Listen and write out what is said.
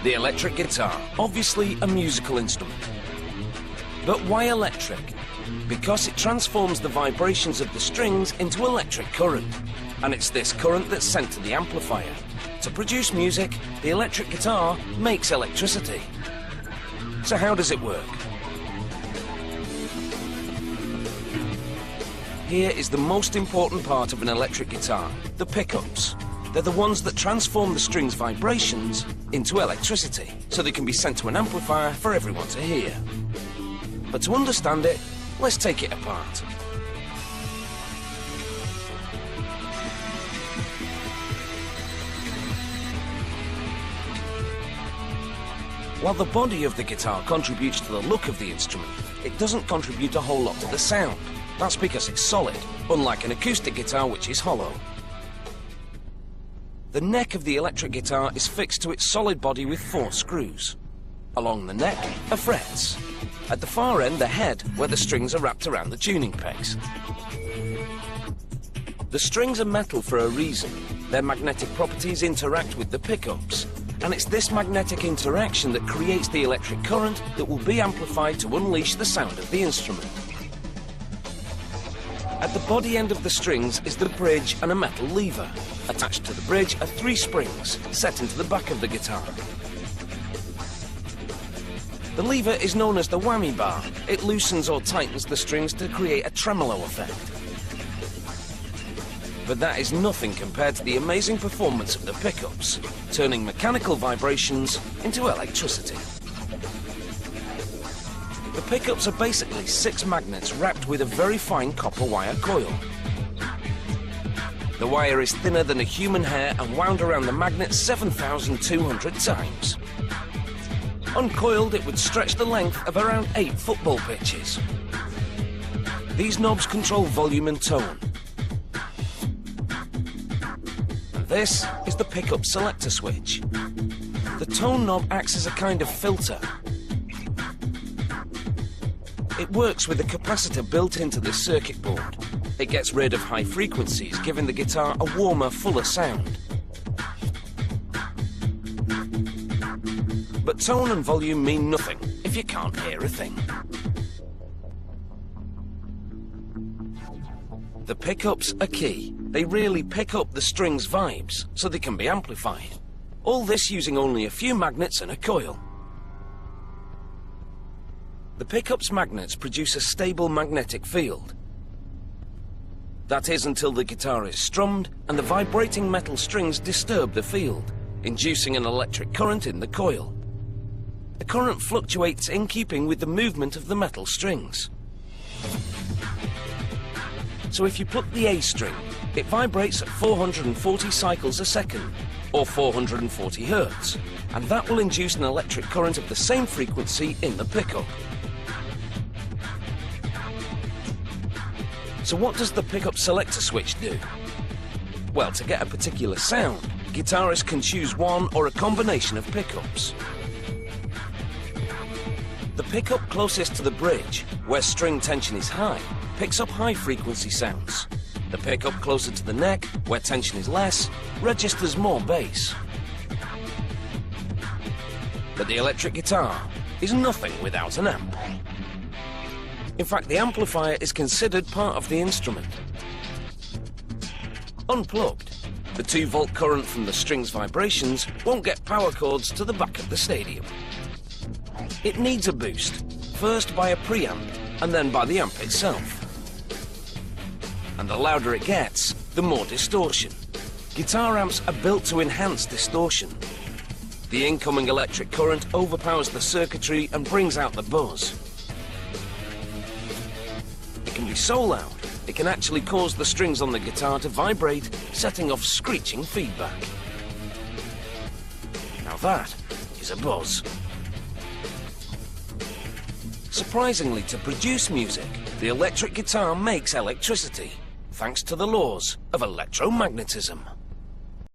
The electric guitar, obviously a musical instrument. But why electric? Because it transforms the vibrations of the strings into electric current. And it's this current that's sent to the amplifier. To produce music, the electric guitar makes electricity. So how does it work? Here is the most important part of an electric guitar, the pickups. They're the ones that transform the strings' vibrations into electricity, so they can be sent to an amplifier for everyone to hear. But to understand it, let's take it apart. While the body of the guitar contributes to the look of the instrument, it doesn't contribute a whole lot to the sound. That's because it's solid, unlike an acoustic guitar which is hollow. The neck of the electric guitar is fixed to its solid body with 4 screws. Along the neck are frets. At the far end, the head, where the strings are wrapped around the tuning pegs. The strings are metal for a reason. Their magnetic properties interact with the pickups. And it's this magnetic interaction that creates the electric current that will be amplified to unleash the sound of the instrument. At the body end of the strings is the bridge and a metal lever. Attached to the bridge are 3 springs set into the back of the guitar. The lever is known as the whammy bar. It loosens or tightens the strings to create a tremolo effect. But that is nothing compared to the amazing performance of the pickups, turning mechanical vibrations into electricity. The pickups are basically 6 magnets wrapped with a very fine copper wire coil. The wire is thinner than a human hair and wound around the magnet 7,200 times. Uncoiled, it would stretch the length of around 8 football pitches. These knobs control volume and tone. And this is the pickup selector switch. The tone knob acts as a kind of filter. It works with a capacitor built into the circuit board. It gets rid of high frequencies, giving the guitar a warmer, fuller sound. But tone and volume mean nothing if you can't hear a thing. The pickups are key. They really pick up the strings' vibes so they can be amplified. All this using only a few magnets and a coil. The pickup's magnets produce a stable magnetic field. That is until the guitar is strummed and the vibrating metal strings disturb the field, inducing an electric current in the coil. The current fluctuates in keeping with the movement of the metal strings. So if you pluck the A string, it vibrates at 440 cycles a second, or 440 hertz, and that will induce an electric current of the same frequency in the pickup. So what does the pickup selector switch do? Well, to get a particular sound, guitarists can choose one or a combination of pickups. The pickup closest to the bridge, where string tension is high, picks up high-frequency sounds. The pickup closer to the neck, where tension is less, registers more bass. But the electric guitar is nothing without an amp. In fact, the amplifier is considered part of the instrument. Unplugged, the 2-volt current from the string's vibrations won't get power cords to the back of the stadium. It needs a boost, first by a preamp and then by the amp itself. And the louder it gets, the more distortion. Guitar amps are built to enhance distortion. The incoming electric current overpowers the circuitry and brings out the buzz. It can be so loud, it can actually cause the strings on the guitar to vibrate, setting off screeching feedback. Now that is a buzz. Surprisingly, to produce music, the electric guitar makes electricity, thanks to the laws of electromagnetism.